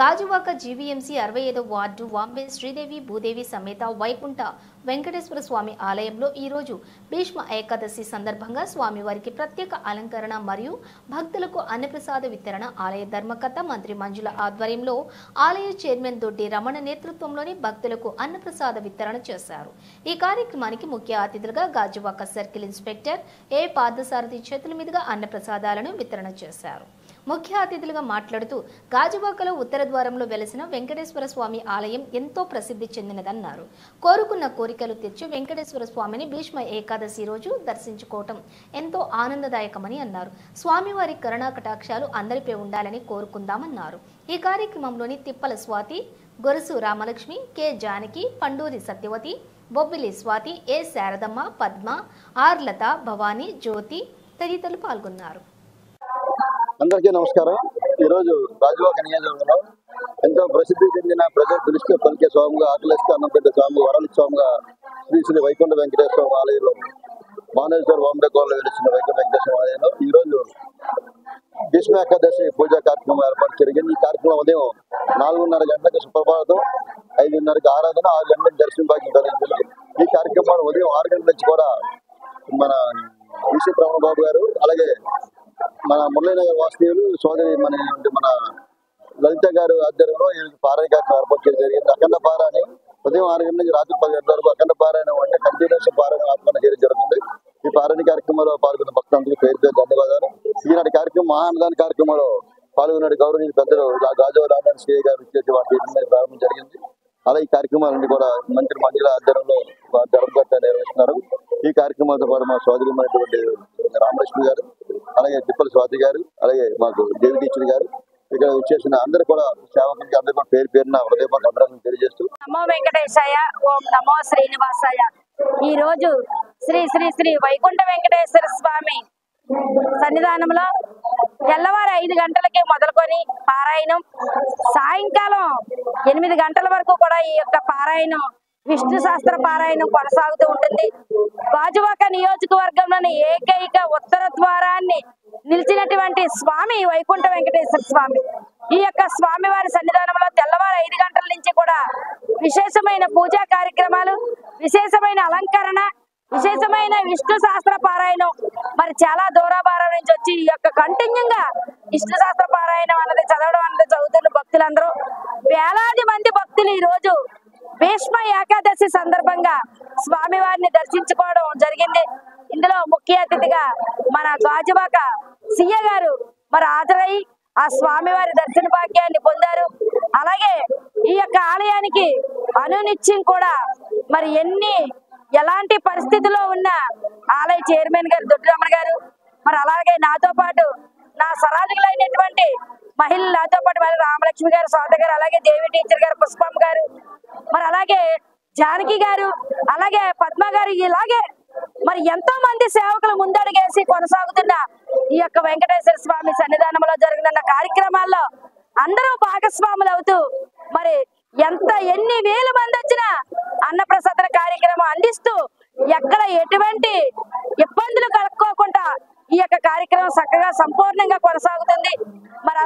Gajuwaka GVMC 65వ ward Vambay Sridevi Bhudevi సమేత వైకుంఠ వెంకటేశ్వర స్వామి ఆలయంలో ఈరోజు భీష్మ ఏకాదశి సందర్భంగా స్వామివారికి ప్రత్యేక అలంకరణ మరియు భక్తులకు అన్నప్రసాద వితరణ ఆలయ ధర్మకర్త మంత్రి మంజుల ఆధ్వర్యంలో ఆలయ చైర్మన్ దొడ్డి రమణ నేతృత్వంలోని భక్తులకు అన్నప్రసాద వితరణ చేశారు। ఈ కార్యక్రమానికి ముఖ్య అతిథులుగా గాజువాక సర్కిల్ ఇన్స్పెక్టర్ ఏ పార్థసారథి చేతుల మీదుగా అన్నప్రసాదాలను వితరణ చేశారు। ముఖ్య అతిథులుగా మాట్లాడుతూ గాజువాకలో ఉత్తర ద్వారంలో వెలసిన వెంకటేశ్వర స్వామి ఆలయం ఎంతో ప్రసిద్ధి చెందినదన్నారు। కోరుకున్న కోరికలు తీర్చి వెంకటేశ్వర స్వామిని భీష్మ ఏకాదశి రోజు దర్శించుకోవటం ఎంతో ఆనందదాయకమని అన్నారు। స్వామివారి కరుణా కటాక్షాలు అందరిపై ఉండాలని కోరుకుందామన్నారు। ఈ కార్యక్రమంలోని Tippala Swathi, Gorusu Ramalakshmi, K Janaki, Panduri Satyavathi, Bobbili Swathi, A Sharadamma, Padma, R Latha, Bhavani, Jyothi తదితరులు పాల్గొన్నారు। అందరికీ నమస్కారం। ఈరోజు గాజువాక నియోజకవర్గంలో ఎంతో ప్రసిద్ధి చెందిన ప్రజల దృష్టి పలికే స్వామిగా ఆకలిస్తూ అన్నంపేట స్వామి వరాల స్వామిగా శ్రీ శ్రీ వైకుంఠ వెంకటేశ్వర ఆలయంలో మానేశ్వర వాంబే కోటలో వెలిసిన వైకుంఠ వెంకటేశ్వర ఆలయంలో ఈరోజు భీష్మ ఏకాదశి పూజా కార్యక్రమం ఏర్పాటు జరిగింది। ఈ కార్యక్రమం ఉదయం 4:30 గంటలకు సుప్రభాతం, 5:30కి ఆరాధన, 6 గంటలకు దర్శన భాగ్యం కలిగింది। ఈ కార్యక్రమాలు ఉదయం 6 గంటల నుంచి కూడా మన విసి బాబు గారు, అలాగే మన మురళీనగర్ వాస్తవ్యులు సోదరి మన లలిత గారు ఆధ్వర్యంలో పారాయణ కార్యక్రమం ఏర్పాటు చేయడం జరిగింది। అఖండ పారాయణ ఉదయం 6 గంటల నుంచి రాత్రి 10 గంటల వరకు అఖండ పారాయణ అంటే కంటిన్యూస్ పారాయణ ఆత్మన చేయడం జరుగుతుంది। ఈ పారాయణ కార్యక్రమంలో పాల్గొన్న భక్తులందరికీ పేరు పేరు ధన్యవాదాలు। ఈనాటి కార్యక్రమం మహాన్నదాన కార్యక్రమంలో పాల్గొన్న గౌరవనీయ పెద్దలు గాజువాక రామన్ శ్రీ గారు ఇచ్చేసి వాటి ప్రారంభం జరిగింది। అలాగే ఈ కార్యక్రమాలన్నీ కూడా మంత్రి మంజుల ఆధ్వర్యంలో ధర్మకర్త నిర్వహిస్తున్నారు। ఈ కార్యక్రమాలతో పాటు మా సోదరిమైనటువంటి రామలక్ష్మి గారు, అలాగే తిప్పల స్వాతి గారు, అలాగే మాకు దేవి టీచర్ గారు, ఇక్కడ వచ్చేసిన అందరూ కూడా సేవకులకి అందరూ కూడా పేరు పేరున హృదయపూర్వక అభినందనలు తెలియజేస్తూ నమో వెంకటేశాయ, ఓం నమో శ్రీనివాసాయ। ఈ రోజు శ్రీ శ్రీ శ్రీ వైకుంఠ వెంకటేశ్వర స్వామి సన్నిధానంలో తెల్లవారు 5 గంటలకి మొదలుకొని పారాయణం, సాయంకాలం 8 గంటల వరకు కూడా ఈ యొక్క పారాయణం విష్ణు శాస్త్ర పారాయణం కొనసాగుతూ ఉంటుంది। గాజువాక నియోజకవర్గంలోని ఏకైక ఉత్తర ద్వారాన్ని నిలిచినటువంటి స్వామి వైకుంఠ వెంకటేశ్వర స్వామి। ఈ యొక్క స్వామివారి సన్నిధానంలో తెల్లవారు 5 గంటల నుంచి కూడా విశేషమైన పూజా కార్యక్రమాలు, విశేషమైన అలంకరణ, విశేషమైన విష్ణు శాస్త్ర పారాయణం, మరి చాలా దూరాభారం నుంచి వచ్చి ఈ యొక్క కంటిన్యూగా విష్ణు శాస్త్ర పారాయణం అన్నది చదవడం అన్నది చదువుతున్న భక్తులందరూ వేలాది మంది భక్తులు ఈ రోజు భీష్మ ఏకాదశి సందర్భంగా స్వామివారిని దర్శించుకోవడం జరిగింది। ఇందులో ముఖ్య అతిథిగా మన గాజువాక సీఏ గారు మరి హాజరై ఆ స్వామివారి దర్శన భాగ్యాన్ని పొందారు। అలాగే ఈ యొక్క ఆలయానికి అనునిత్యం కూడా మరి ఎలాంటి పరిస్థితిలో ఉన్న ఆలయ చైర్మన్ గారు దొడ్డి రమణ గారు, మరి అలాగే నాతో పాటు నా సరాధికులైనటువంటి మహిళలు, నాతో పాటు మరి రామలక్ష్మి గారు, సోద గారు, అలాగే దేవి టీచర్ గారు, పుష్పం గారు, మరి అలాగే జానకి గారు, అలాగే పద్మ గారు, ఇలాగే మరి ఎంతో మంది సేవకులు ముందడుగేసి కొనసాగుతున్న ఈ యొక్క వెంకటేశ్వర స్వామి సన్నిధానంలో జరుగుతున్న కార్యక్రమాల్లో అందరూ భాగస్వాములు అవుతూ మరి ఎన్ని వేల మంది వచ్చినా అన్నప్రసాదన కార్యక్రమం అందిస్తూ ఎక్కడ ఎటువంటి ఇబ్బందులు కలుక్కోకుండా ఈ యొక్క కార్యక్రమం చక్కగా సంపూర్ణంగా కొనసాగుతుంది। మరి